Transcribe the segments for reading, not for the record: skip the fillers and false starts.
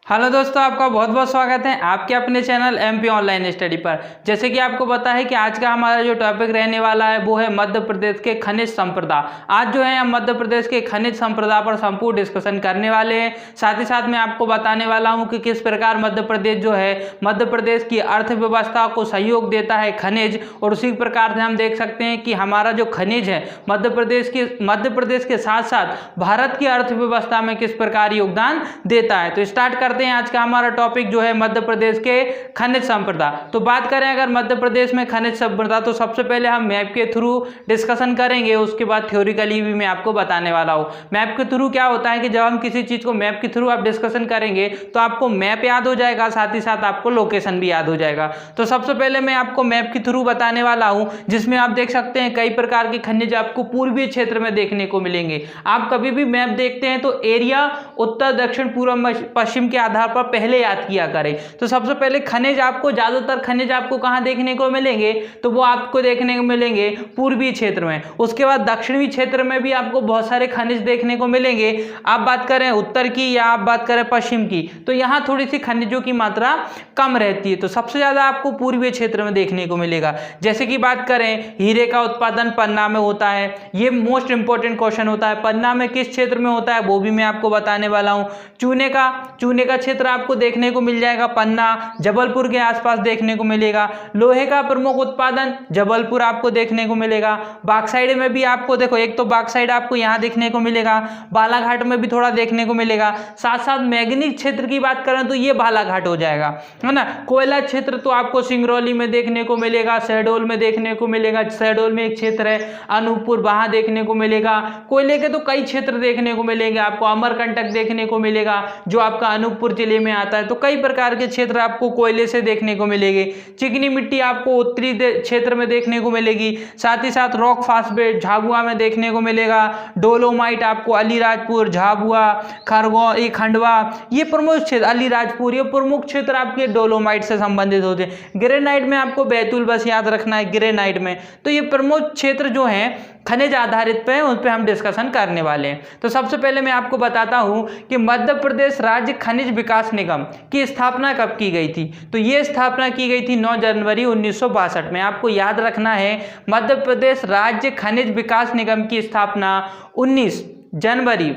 Hello दोस्तों, आपका बहुत बहुत स्वागत है आपके अपने चैनल एमपी ऑनलाइन स्टडी पर। जैसे कि आपको पता है कि आज का हमारा जो टॉपिक रहने वाला है वो है मध्य प्रदेश के खनिज संपदा। आज जो है हम मध्य प्रदेश के खनिज संपदा पर संपूर्ण डिस्कशन करने वाले हैं। साथ ही साथ मैं आपको बताने वाला हूं कि किस प्रकार मध्य प्रदेश जो है मध्य प्रदेश की अर्थव्यवस्था को सहयोग देता है खनिज, और उसी प्रकार से हम देख सकते हैं कि हमारा जो खनिज है मध्य प्रदेश के साथ साथ भारत की अर्थव्यवस्था में किस प्रकार योगदान देता है। तो स्टार्ट करते हैं आज का हमारा टॉपिक जो है मध्य प्रदेश के खनिज संपदा। तो बात करें अगर मध्य प्रदेश में खनिज संपदा, तो सबसे पहले हम मैप के थ्रू डिस्कशन करेंगे, उसके बाद थ्योरिकली भी मैं आपको बताने वाला हूं। मैप के थ्रू क्या होता है कि जब हम किसी चीज को मैप के थ्रू आप डिस्कशन करेंगे तो आपको मैप याद हो जाएगा, साथ ही साथ आपको लोकेशन भी याद हो जाएगा। तो सबसे पहले मैं आपको मैप के थ्रू बताने वाला हूं, जिसमें आप देख सकते हैं कई प्रकार के खनिज आपको पूर्वी क्षेत्र में देखने को मिलेंगे। आप कभी भी मैप देखते हैं तो एरिया उत्तर दक्षिण पूर्व पश्चिम के आधार पर पहले याद किया करें। तो सबसे पहले खनिज आपको ज्यादातर खनिज आपको कहां देखने को मिलेंगे, तो वो आपको देखने को मिलेंगे पूर्वी क्षेत्र में। उसके बाद दक्षिणी क्षेत्र में भी आपको बहुत सारे खनिज देखने को मिलेंगे। आप बात करें उत्तर की या आप बात करें पश्चिम की, तो यहां थोड़ी सी खनिजों की मात्रा कम रहती है। तो सबसे ज्यादा आपको पूर्वी क्षेत्र में देखने को मिलेगा। जैसे कि बात करें हीरे का उत्पादन पन्ना में होता है, ये मोस्ट इंपॉर्टेंट क्वेश्चन होता है। पन्ना में किस क्षेत्र में होता है वो भी मैं आपको बताने वाला हूं। चूने का क्षेत्र आपको देखने को मिल जाएगा पन्ना, जबलपुर के आसपास देखने को मिलेगा। लोहे का प्रमुख उत्पादन जबलपुर आपको देखने को मिलेगा। बॉक्साइट में भी आपको देखो, एक तो बॉक्साइट आपको यहां देखने को मिलेगा, बालाघाट में भी थोड़ा देखने को मिलेगा। साथ साथ मैग्नीज क्षेत्र की बात करें तो ये बालाघाट हो जाएगा, है ना। कोयला क्षेत्र तो आपको सिंगरौली में देखने को मिलेगा, शहडोल में देखने को मिलेगा। शहडोल में एक क्षेत्र है अनूपपुर, वहां देखने को मिलेगा। कोयले के तो कई क्षेत्र देखने को मिलेंगे आपको, अमरकंटक देखने को मिलेगा जो आपका अनूपपुर जिले में आता है। तो कई प्रकार के क्षेत्र आपको कोयले से देखने को मिलेंगे। चिकनी मिट्टी आपको उत्तरी क्षेत्र में देखने को मिलेगी। साथ ही साथ रॉक फास्फेट झाबुआ में देखने को मिलेगा। डोलोमाइट आपको अलीराजपुर, झाबुआ, खंडवा, ये प्रमुख क्षेत्र, अलीराजपुर, ये प्रमुख क्षेत्र आपके डोलोमाइट से संबंधित होते हैं। ग्रेनाइट में आपको बैतूल बस याद रखना है, ग्रेनाइट में। तो ये प्रमुख क्षेत्र जो है खनिज आधारित पे उन पे हम डिस्कशन करने वाले हैं। तो सबसे पहले मैं आपको बताता हूं कि मध्य प्रदेश राज्य खनिज विकास निगम की स्थापना कब की गई थी। तो ये स्थापना की गई थी 9 जनवरी 1962 में। आपको याद रखना है मध्य प्रदेश राज्य खनिज विकास निगम की स्थापना 19 जनवरी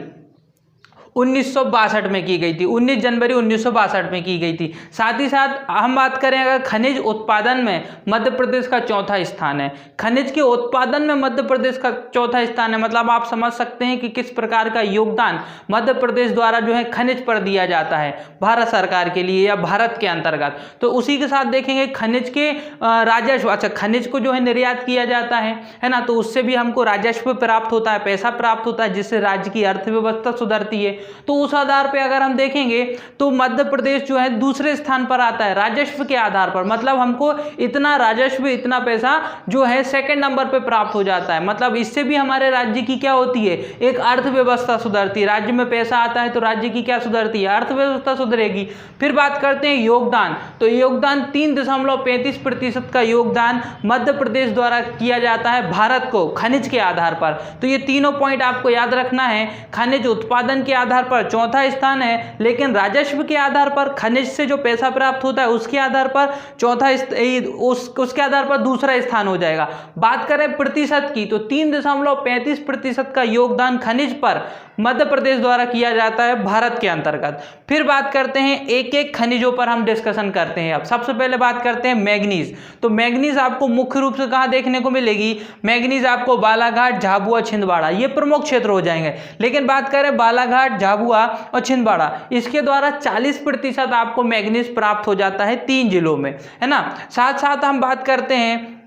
1962 में की गई थी। 19 जनवरी 1962 में की गई थी। साथ ही साथ हम बात करें अगर खनिज उत्पादन में मध्य प्रदेश का चौथा स्थान है। खनिज के उत्पादन में मध्य प्रदेश का चौथा स्थान है, मतलब आप समझ सकते हैं कि किस प्रकार का योगदान मध्य प्रदेश द्वारा जो है खनिज पर दिया जाता है भारत सरकार के लिए या भारत के अंतर्गत। तो उसी के साथ देखेंगे खनिज के राजस्व, अच्छा खनिज को जो है निर्यात किया जाता है ना, तो उससे भी हमको राजस्व प्राप्त होता है, पैसा प्राप्त होता है, जिससे राज्य की अर्थव्यवस्था सुधरती है। तो उस आधार पे अगर हम देखेंगे तो मध्य प्रदेश जो है दूसरे स्थान पर आता है राजस्व के आधार पर। मतलब हमको इतना राजस्व, इतना पैसा जो है सेकंड नंबर पे प्राप्त हो जाता है। मतलब इससे भी हमारे राज्य की क्या होती है, एक अर्थव्यवस्था सुधरती है। राज्य में पैसा आता है तो राज्य की क्या सुधरती है, अर्थव्यवस्था सुधरेगी। फिर बात करते हैं योगदान। तो योगदान 3.35% का योगदान मध्य प्रदेश द्वारा किया जाता है भारत को खनिज के आधार पर। तो ये तीनों पॉइंट आपको याद रखना है। खनिज उत्पादन के आधार पर चौथा स्थान है, लेकिन राजस्व के आधार पर खनिज से जो पैसा प्राप्त होता है उसके आधार पर उसके आधार पर दूसरा स्थान हो जाएगा। बात करें प्रतिशत की तो 3.35% का योगदान खनिज पर मध्य प्रदेश द्वारा किया जाता है भारत के अंतर्गत। फिर बात करते हैं एक एक खनिजों पर हम डिस्कशन करते हैं। अब सबसे पहले बात करते हैं मैग्नीज। तो मैग्नीज आपको मुख्य रूप से कहां देखने को मिलेगी, मैग्नीज आपको बालाघाट, झाबुआ, छिंदवाड़ा, ये प्रमुख क्षेत्र हो जाएंगे। लेकिन बात करें बालाघाट, झाबुआ और छिंदवाड़ा, इसके द्वारा 40% आपको मैग्नीज प्राप्त हो जाता है 3 जिलों में, है ना। साथ साथ हम बात करते हैं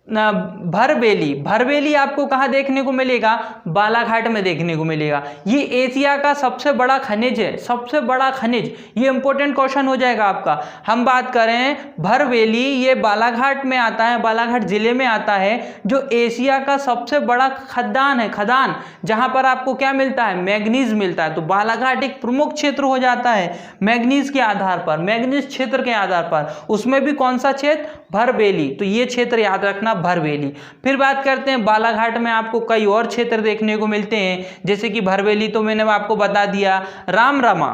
भरवेली आपको कहां देखने को मिलेगा, बालाघाट में देखने को मिलेगा। ये एशिया का सबसे बड़ा खनिज है, सबसे बड़ा खनिज। ये इंपॉर्टेंट क्वेश्चन हो जाएगा आपका। हम बात करें भरवेली, ये बालाघाट में आता है, बालाघाट जिले में आता है, जो एशिया का सबसे बड़ा खदान है, खदान जहां पर आपको क्या मिलता है, मैग्नीज मिलता है। तो बालाघाट एक प्रमुख क्षेत्र हो जाता है मैग्नीज के आधार पर, मैग्नीज क्षेत्र के आधार पर। उसमें भी कौन सा क्षेत्र, भरवेली। तो ये क्षेत्र याद रखना, भरवेली। फिर बात करते हैं बालाघाट में आपको कई और क्षेत्र देखने को मिलते हैं, जैसे कि भरवेली तो मैंने आपको बता दिया, रामरमा,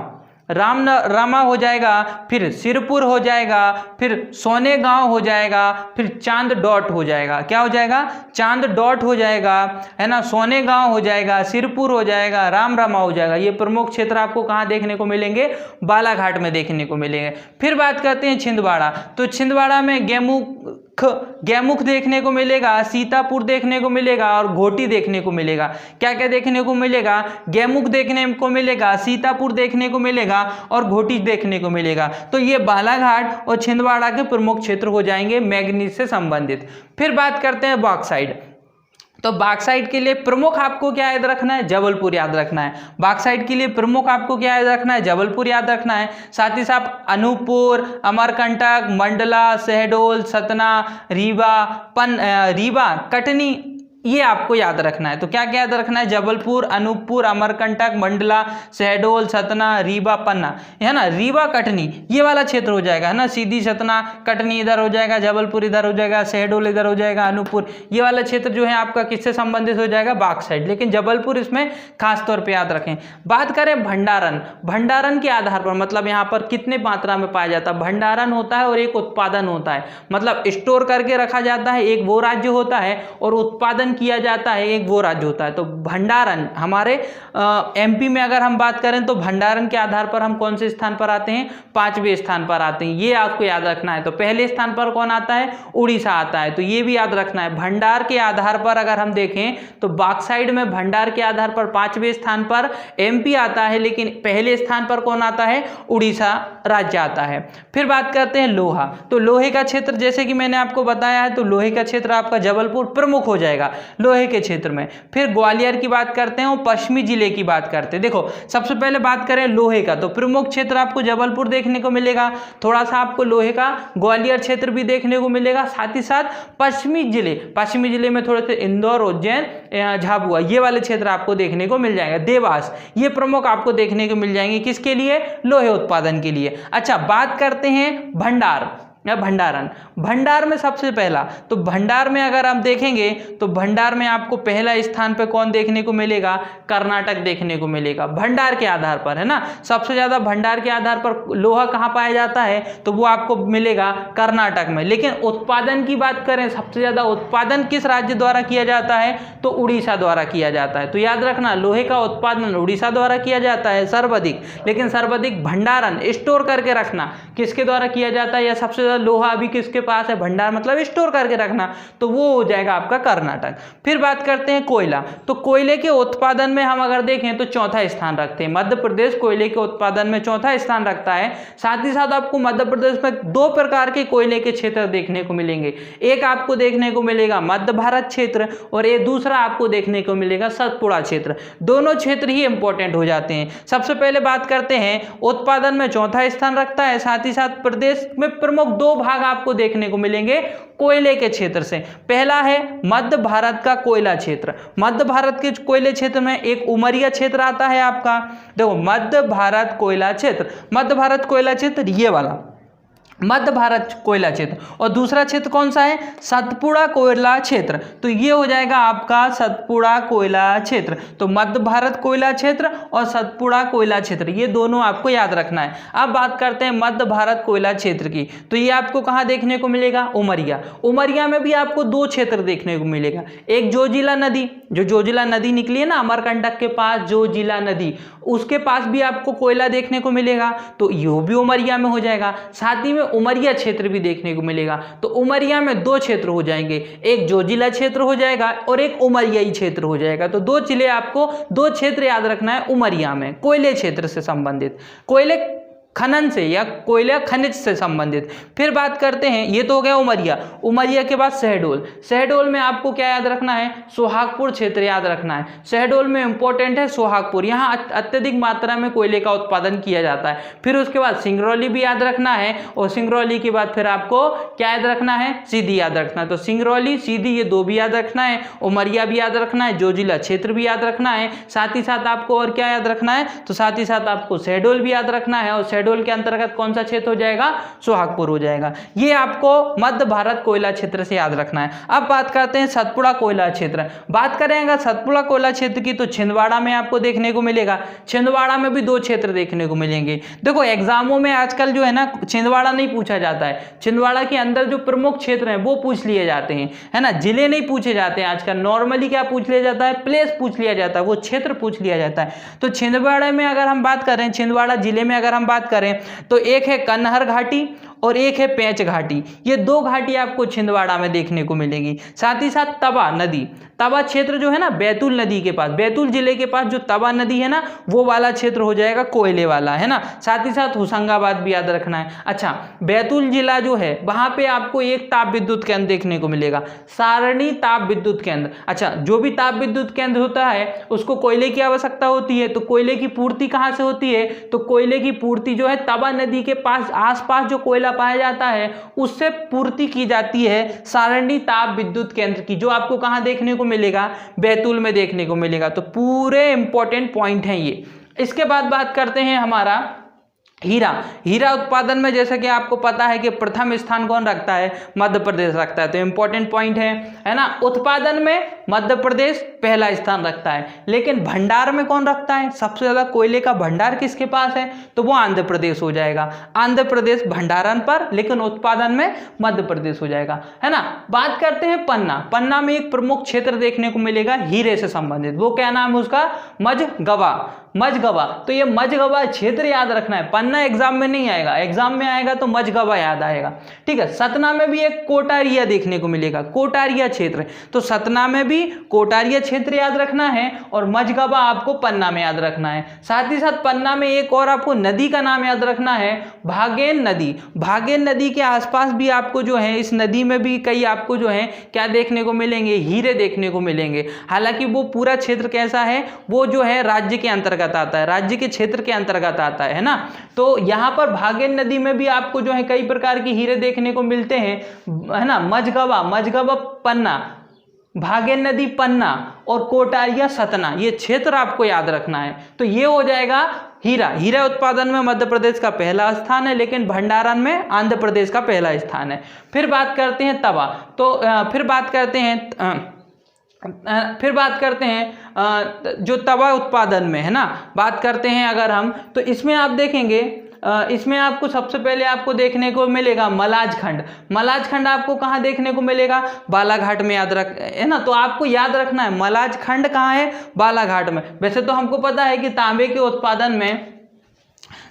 रामा हो जाएगा, फिर सिरपुर हो जाएगा, फिर सोने गांव हो जाएगा, फिर चांद डॉट हो जाएगा। क्या हो जाएगा? चांद डॉट हो जाएगा, है ना, सोने गांव हो जाएगा, सिरपुर हो जाएगा, रामा हो जाएगा। ये प्रमुख क्षेत्र आपको कहाँ देखने को मिलेंगे? बालाघाट में देखने को मिलेंगे। फिर बात करते हैं छिंदवाड़ा। तो छिंदवाड़ा में गैमुख देखने को मिलेगा, सीतापुर देखने को मिलेगा और घोटी देखने को मिलेगा। क्या क्या देखने को मिलेगा? गैमुख देखने को मिलेगा, सीतापुर देखने को मिलेगा और घोटी देखने को मिलेगा। तो ये बालाघाट और छिंदवाड़ा के प्रमुख क्षेत्र हो जाएंगे मैंगनीज से संबंधित। फिर बात करते हैं बॉक्साइट। तो बॉक्साइट के लिए प्रमुख आपको क्या याद रखना है? जबलपुर याद रखना है। बॉक्साइट के लिए प्रमुख आपको क्या याद रखना है? जबलपुर याद रखना है। साथ ही साथ अनूपपुर, अमरकंटक, मंडला, शहडोल, सतना, रीवा, कटनी, ये आपको याद रखना है। तो क्या क्या याद रखना है? जबलपुर, अनूपपुर, अमरकंटक, मंडला, शहडोल, सतना, रीवा, पन्ना, है ना, रीवा, कटनी, ये वाला क्षेत्र हो जाएगा, है ना। सीधी सतना, कटनी इधर हो जाएगा, जबलपुर इधर हो जाएगा, शहडोल इधर हो जाएगा, अनूपपुर, ये वाला क्षेत्र जो है आपका किससे संबंधित हो जाएगा? बॉक्साइट। लेकिन जबलपुर इसमें खास तौर पर याद रखें। बात करें भंडारण के आधार पर, मतलब यहाँ पर कितने मात्रा में पाया जाता है? भंडारण होता है और एक उत्पादन होता है, मतलब स्टोर करके रखा जाता है, एक वो राज्य होता है, और उत्पादन किया जाता है, एक वो राज्य होता है। तो भंडारण हमारे एमपी में अगर हम बात करें तो भंडारण के आधार पर हम कौन से स्थान पर आते हैं? 5वें स्थान पर आते हैं। ये आपको याद रखना है। तो पहले स्थान पर कौन आता है? उड़ीसा आता है। तो ये भी याद रखना है। भंडार के आधार पर अगर हम देखें तो बॉक्साइट में भंडार के आधार पर 5वें स्थान पर एमपी आता है, लेकिन पहले स्थान पर कौन आता है? उड़ीसा राज्य आता है। फिर बात करते हैं लोहा। तो लोहे का क्षेत्र जैसे कि मैंने आपको बताया है, तो लोहे का क्षेत्र आपका जबलपुर प्रमुख हो जाएगा लोहे के क्षेत्र में। फिर ग्वालियर की बात करते हैं और पश्चिमी जिले की बात करते हैं। देखो सबसे पहले बात करें लोहे का, तो प्रमुख क्षेत्र आपको जबलपुर देखने को मिलेगा, थोड़ा सा आपको लोहे का ग्वालियर क्षेत्र भी देखने को मिलेगा। साथ ही साथ पश्चिमी जिले में थोड़े से इंदौर, उज्जैन, झाबुआ, ये वाले क्षेत्र आपको देखने को मिल जाएंगे। देवास, ये प्रमुख आपको देखने को मिल जाएंगे। किसके लिए? लोहे उत्पादन के लिए। अच्छा, बात करते हैं भंडार में सबसे पहला, तो भंडार में अगर हम देखेंगे तो भंडार में आपको पहला स्थान पे कौन देखने को मिलेगा? कर्नाटक देखने को मिलेगा, भंडार के आधार पर, है ना। सबसे ज्यादा भंडार के आधार पर लोहा कहाँ पाया जाता है? तो वो आपको मिलेगा कर्नाटक में। लेकिन उत्पादन की बात करें, सबसे ज्यादा उत्पादन किस राज्य द्वारा किया जाता है? तो उड़ीसा द्वारा किया जाता है। तो याद रखना, लोहे का उत्पादन उड़ीसा द्वारा किया जाता है सर्वाधिक, लेकिन सर्वाधिक भंडारण स्टोर करके रखना किसके द्वारा किया जाता है? या सबसे लोहा अभी किसके पास है? भंडार मतलब स्टोर करके रखना, तो वो हो जाएगा आपका कर्नाटक। फिर बात करते हैं कोयला। तो कोयले के उत्पादन में हम अगर देखें तो चौथा स्थान रखते हैं। मध्य प्रदेश कोयले के उत्पादन में चौथा स्थान रखता है। साथ ही साथ आपको मध्य प्रदेश में 2 प्रकार के कोयले के क्षेत्र देखने को मिलेंगे। एक आपको देखने को मिलेगा मध्य भारत क्षेत्र और एक दूसरा आपको देखने को मिलेगा सतपुड़ा क्षेत्र। दोनों क्षेत्र ही इंपॉर्टेंट हो जाते हैं। सबसे पहले बात करते हैं उत्पादन में चौथा स्थान रखता है। साथ ही साथ प्रदेश में प्रमुख 2 भाग आपको देखने को मिलेंगे कोयले के क्षेत्र से। पहला है मध्य भारत का कोयला क्षेत्र। मध्य भारत के कोयले क्षेत्र में एक उमरिया क्षेत्र आता है आपका। देखो मध्य भारत कोयला क्षेत्र ये वाला मध्य भारत कोयला क्षेत्र, और दूसरा क्षेत्र कौन सा है? सतपुड़ा कोयला क्षेत्र। तो ये हो जाएगा आपका सतपुड़ा कोयला क्षेत्र। तो मध्य भारत कोयला क्षेत्र और सतपुड़ा कोयला क्षेत्र, ये दोनों आपको याद रखना है। अब बात करते हैं मध्य भारत कोयला क्षेत्र की। तो ये आपको कहाँ देखने को मिलेगा? उमरिया में भी आपको 2 क्षेत्र देखने को मिलेगा। एक जोजिला नदी निकली है ना अमरकंटक के पास, जोजिला नदी, उसके पास भी आपको कोयला देखने को मिलेगा। तो ये भी उमरिया में हो जाएगा। साथ ही में उमरिया क्षेत्र भी देखने को मिलेगा। तो उमरिया में 2 क्षेत्र हो जाएंगे, एक जोजिला क्षेत्र हो जाएगा और एक उमरियाई क्षेत्र हो जाएगा। तो 2 जिले आपको 2 क्षेत्र याद रखना है उमरिया में, कोयले क्षेत्र से संबंधित, कोयले खनन से या कोयला खनिज से संबंधित। फिर बात करते हैं, ये तो हो गया उमरिया के बाद शहडोल में आपको क्या याद रखना है? सोहागपुर क्षेत्र याद रखना है। शहडोल में इंपॉर्टेंट है सोहागपुर, यहाँ अत्यधिक मात्रा में कोयले का उत्पादन किया जाता है। फिर उसके बाद सिंगरौली भी याद रखना है, और सिंगरौली के बाद फिर आपको क्या याद रखना है? सीधी याद रखना है। तो सिंगरौली, सीधी, ये 2 भी याद रखना है। उमरिया भी याद रखना है, जोजिला क्षेत्र भी याद रखना है। साथ ही साथ आपको और क्या याद रखना है? तो साथ ही साथ आपको शहडोल भी याद रखना है, और शहडोल के अंतर्गत कौन सा क्षेत्र हो जाएगा, सोहागपुर हो जाएगा। ये आपको मध्य भारत कोयला क्षेत्र से याद रखना है। अब बात करते हैं सतपुड़ा कोयला क्षेत्र। बात करेंगे सतपुड़ा कोयला क्षेत्र की तो छिंदवाड़ा में आपको देखने को मिलेगा। छिंदवाड़ा में भी दो क्षेत्र देखने को मिलेंगे। देखो एग्जामों में आजकल जो है ना छिंदवाड़ा नहीं पूछा जाता है, छिंदवाड़ा के अंदर जो प्रमुख क्षेत्र हैं वो पूछ लिए जाते हैं, है ना, जिले नहीं पूछे जाते हैं आजकल। नॉर्मली क्या पूछ लिया जाता है, प्लेस पूछ लिया जाता है, वो क्षेत्र पूछ लिया जाता है। तो छिंदवाड़ा में अगर हम बात करें, छिंदवाड़ा जिले में अगर हम बात करें तो एक है कन्हर घाटी और एक है पेंच घाटी। ये दो घाटी आपको छिंदवाड़ा में देखने को मिलेगी। साथ ही साथ तवा नदी, तवा क्षेत्र जो है ना बैतूल नदी के पास, बैतूल जिले के पास जो तवा नदी है ना वो वाला क्षेत्र हो जाएगा कोयले वाला, है ना। साथ ही साथ होशंगाबाद भी याद रखना है। अच्छा, बैतूल जिला जो है वहां पे आपको एक ताप विद्युत केंद्र देखने को मिलेगा, सारणी ताप विद्युत केंद्र। अच्छा, जो भी ताप विद्युत केंद्र होता है उसको कोयले की आवश्यकता होती है, तो कोयले की पूर्ति कहां से होती है, तो कोयले की पूर्ति जो है तवा नदी के पास आसपास जो कोयला पाया जाता है उससे पूर्ति की जाती है सारणी ताप विद्युत केंद्र की, जो आपको कहां देखने को मिलेगा, बैतूल में देखने को मिलेगा। तो पूरे इंपॉर्टेंट पॉइंट हैं ये। इसके बाद बात करते हैं हमारा हीरा। हीरा उत्पादन में जैसे कि आपको पता है कि प्रथम स्थान कौन रखता है, मध्य प्रदेश रखता है। तो इंपॉर्टेंट पॉइंट है ना। उत्पादन में मध्य प्रदेश पहला स्थान रखता है, लेकिन भंडार में कौन रखता है, सबसे ज्यादा कोयले का भंडार किसके पास है, तो वो आंध्र प्रदेश हो जाएगा। आंध्र प्रदेश भंडारण पर, लेकिन उत्पादन में मध्य प्रदेश हो जाएगा, है ना। बात करते हैं पन्ना। पन्ना में एक प्रमुख क्षेत्र देखने को मिलेगा हीरे से संबंधित, वो क्या नाम है उसका, मझगवा। मझगवा, तो ये मझगवा क्षेत्र याद रखना है। पन्ना एग्जाम में नहीं आएगा, एग्जाम में आएगा तो मझगवा याद आएगा, ठीक है। सतना में भी एक कोटारिया देखने को मिलेगा, कोटारिया क्षेत्र। तो सतना में भी कोटारिया क्षेत्र याद रखना है और मझगवा आपको पन्ना में याद रखना है। साथ ही साथ पन्ना में एक और आपको नदी का नाम याद रखना है, भागेन नदी। भागेन नदी के आसपास भी आपको जो है, इस नदी में भी कई आपको जो है क्या देखने को मिलेंगे, हीरे देखने को मिलेंगे। हालांकि वो पूरा क्षेत्र कैसा है, वो जो है राज्य के अंतर्गत आता है, राज्य के क्षेत्र के अंतर्गत आता है ना। तो यहां पर भागेन नदी में भी आपको जो है कई प्रकार के हीरे देखने को मिलते हैं, है ना। मझगवा, मझगवा पन्ना, भागेन नदी पन्ना और कोटारिया सतना, ये क्षेत्र आपको याद रखना है। तो ये हो जाएगा हीरा। हीरा उत्पादन में मध्य प्रदेश का पहला स्थान है, लेकिन भंडारण में आंध्र प्रदेश का पहला स्थान है। फिर बात करते हैं तवा। तो फिर बात करते हैं जो तवा उत्पादन में, है ना, बात करते हैं अगर हम, तो इसमें आप देखेंगे, इसमें आपको सबसे पहले आपको देखने को मिलेगा मलाज खंड। मलाज खंड आपको कहाँ देखने को मिलेगा, बालाघाट में याद रख, है ना। तो आपको याद रखना है मलाज खंड कहाँ है, बालाघाट में। वैसे तो हमको पता है कि तांबे के उत्पादन में,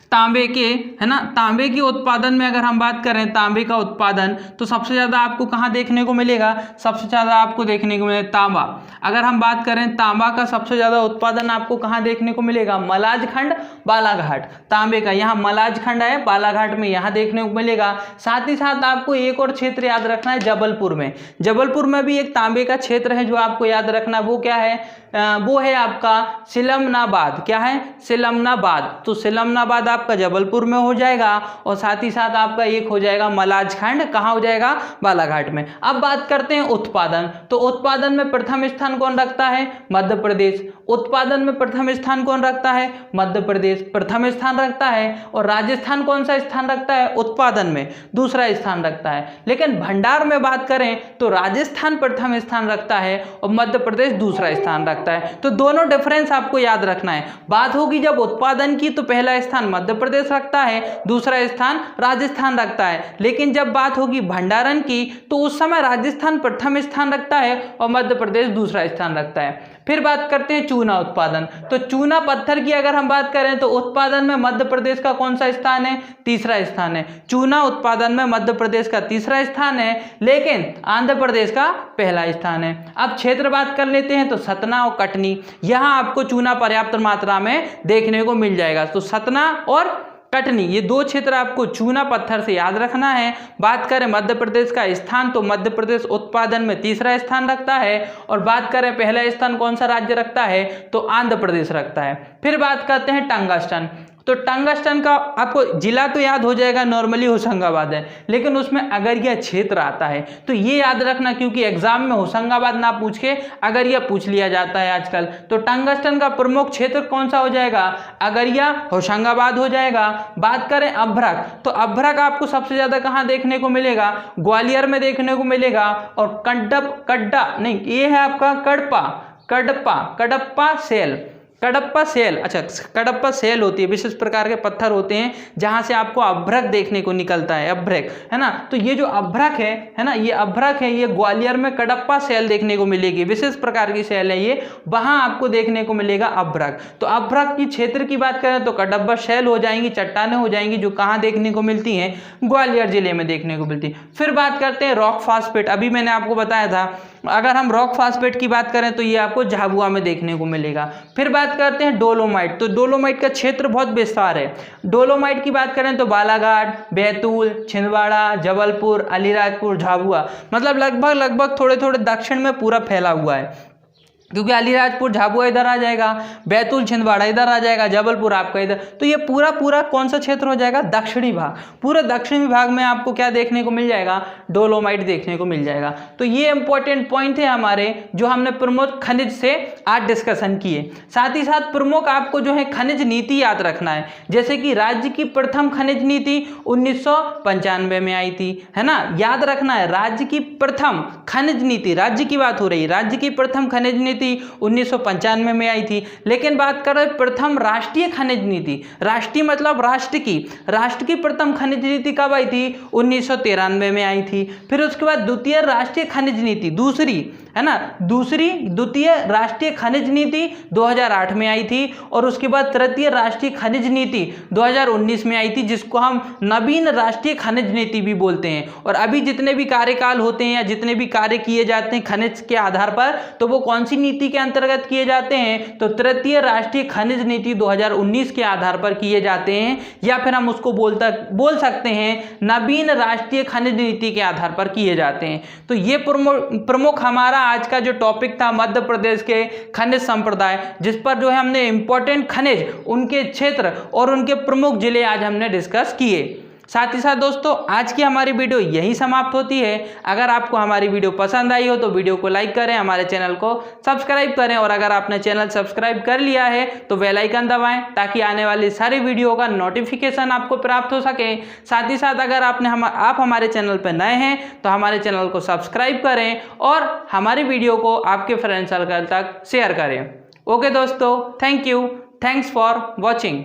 तांबे के, है ना, तांबे के उत्पादन में अगर हम बात करें, तांबे का उत्पादन तो सबसे ज्यादा आपको कहाँ देखने को मिलेगा, सबसे ज्यादा आपको देखने को मिलेगा तांबा। अगर हम बात करें तांबा का सबसे ज्यादा उत्पादन आपको कहाँ देखने को मिलेगा, मलाज खंड, बालाघाट। तांबे का यहाँ मलाज खंड है, बालाघाट में यहाँ देखने को मिलेगा। साथ ही साथ आपको एक और क्षेत्र याद रखना है, जबलपुर में। जबलपुर में भी एक तांबे का क्षेत्र है जो आपको याद रखना, वो क्या है, वो है आपका सिलमनाबाद। क्या है, सिलमनाबाद। तो सिलमनाबाद आपका जबलपुर में हो जाएगा और साथ ही साथ आपका एक हो जाएगा मलाज खंड, कहाँ हो जाएगा, बालाघाट में। अब बात करते हैं उत्पादन। तो उत्पादन में प्रथम स्थान कौन रखता है, मध्य प्रदेश। उत्पादन में प्रथम स्थान कौन रखता है, मध्य प्रदेश प्रथम स्थान रखता है। और राजस्थान कौन सा स्थान रखता है, उत्पादन में दूसरा स्थान रखता है। लेकिन भंडार में बात करें तो राजस्थान प्रथम स्थान रखता है और मध्य प्रदेश दूसरा स्थान रखता है। तो दोनों डिफरेंस आपको याद रखना है। बात होगी जब उत्पादन की तो पहला स्थान मध्य प्रदेश रखता है, दूसरा स्थान राजस्थान रखता है। लेकिन जब बात होगी भंडारण की तो उस समय राजस्थान प्रथम स्थान रखता है और मध्य प्रदेश दूसरा स्थान रखता है। फिर बात करते हैं चूना उत्पादन। तो चूना पत्थर की अगर हम बात करें तो उत्पादन में मध्य प्रदेश का कौन सा स्थान है, तीसरा स्थान है। चूना उत्पादन में मध्य प्रदेश का तीसरा स्थान है, लेकिन आंध्र प्रदेश का पहला स्थान है। अब क्षेत्र बात कर लेते हैं तो सतना और कटनी, यहां आपको चूना पर्याप्त मात्रा में देखने को मिल जाएगा। तो सतना और कटनी, ये दो क्षेत्र आपको चूना पत्थर से याद रखना है। बात करें मध्य प्रदेश का स्थान तो मध्य प्रदेश उत्पादन में तीसरा स्थान रखता है। और बात करें पहला स्थान कौन सा राज्य रखता है, तो आंध्र प्रदेश रखता है। फिर बात करते हैं टंगस्टन। तो टंगस्टन का आपको जिला तो याद हो जाएगा, नॉर्मली होशंगाबाद है, लेकिन उसमें अगरिया क्षेत्र आता है। तो ये याद रखना, क्योंकि एग्जाम में होशंगाबाद ना पूछ के अगरिया पूछ लिया जाता है आजकल। तो टंगस्टन का प्रमुख क्षेत्र कौन सा हो जाएगा? अगरिया, होशंगाबाद हो जाएगा। बात करें अभ्रक, तो अभ्रक आपको सबसे ज्यादा कहां देखने को मिलेगा? ग्वालियर में देखने को मिलेगा। और ये है आपका कडप्पा सेल, अच्छा कडप्पा सेल होती है, विशेष प्रकार के पत्थर होते हैं जहां से आपको अभ्रक देखने को निकलता है, अभ्रक है ना। तो ये जो अभ्रक है ना, ये अभ्रक है, ये ग्वालियर में कडप्पा सेल देखने को मिलेगी, विशेष प्रकार की सेल है ये, वहां आपको देखने को मिलेगा अभ्रक। तो अभ्रक की क्षेत्र की बात करें तो कडप्पा सेल हो जाएंगी, चट्टानें हो जाएंगी, जो कहाँ देखने को मिलती हैं? ग्वालियर जिले में देखने को मिलती है। फिर बात करते हैं रॉक फास्फेट, अभी मैंने आपको बताया था, अगर हम रॉक फास्फेट की बात करें तो ये आपको झाबुआ में देखने को मिलेगा। फिर बात करते हैं डोलोमाइट, तो डोलोमाइट का क्षेत्र बहुत विस्तार है। डोलोमाइट की बात करें तो बालाघाट, बैतूल, छिंदवाड़ा, जबलपुर, अलीराजपुर, झाबुआ, मतलब लगभग थोड़े थोड़े दक्षिण में पूरा फैला हुआ है, क्योंकि अलीराजपुर, झाबुआ इधर आ जाएगा, बैतूल, छिंदवाड़ा इधर आ जाएगा, जबलपुर आपका इधर। तो ये पूरा कौन सा क्षेत्र हो जाएगा? दक्षिणी भाग। पूरे दक्षिणी भाग में आपको क्या देखने को मिल जाएगा? डोलोमाइट देखने को मिल जाएगा। तो ये इंपॉर्टेंट पॉइंट है हमारे, जो हमने प्रमुख खनिज से आज डिस्कशन किए। साथ ही साथ प्रमुख आपको जो है खनिज नीति याद रखना है, जैसे कि राज्य की प्रथम खनिज नीति 1995 में आई थी, है ना। याद रखना है, राज्य की प्रथम खनिज नीति, राज्य की बात हो रही है, राज्य की प्रथम खनिज नीति 1995 में आई थी। लेकिन बात करें प्रथम राष्ट्रीय खनिज नीति, राष्ट्रीय मतलब राष्ट्र की प्रथम खनिज नीति कब आई थी? 1993 में आई थी। फिर उसके बाद द्वितीय राष्ट्रीय खनिज नीति, द्वितीय राष्ट्रीय खनिज नीति 2008 में आई थी। और उसके बाद तृतीय राष्ट्रीय खनिज नीति 2019 में आई थी, जिसको हम नवीन राष्ट्रीय खनिज नीति भी बोलते हैं। और अभी जितने भी कार्यकाल होते हैं या जितने भी कार्य किए जाते हैं खनिज के आधार पर, तो वो कौन सी नीति के अंतर्गत किए जाते हैं? तो तृतीय राष्ट्रीय खनिज नीति 2019 के आधार पर किए जाते हैं, या फिर हम उसको बोल सकते हैं नवीन राष्ट्रीय खनिज नीति के आधार पर किए जाते हैं। तो ये प्रमुख हमारा आज का जो टॉपिक था, मध्य प्रदेश के खनिज संप्रदाय, जिस पर जो है हमने इंपॉर्टेंट खनिज, उनके क्षेत्र और उनके प्रमुख जिले आज हमने डिस्कस किए। साथ ही साथ दोस्तों, आज की हमारी वीडियो यही समाप्त होती है। अगर आपको हमारी वीडियो पसंद आई हो तो वीडियो को लाइक करें, हमारे चैनल को सब्सक्राइब करें, और अगर आपने चैनल सब्सक्राइब कर लिया है तो बेल आइकन दबाएं, ताकि आने वाली सारी वीडियो का नोटिफिकेशन आपको प्राप्त हो सके। साथ ही साथ अगर आप हमारे चैनल पर नए हैं तो हमारे चैनल को सब्सक्राइब करें और हमारी वीडियो को आपके फ्रेंड सर्कल तक शेयर करें। ओके दोस्तों, thank you, thanks for watching.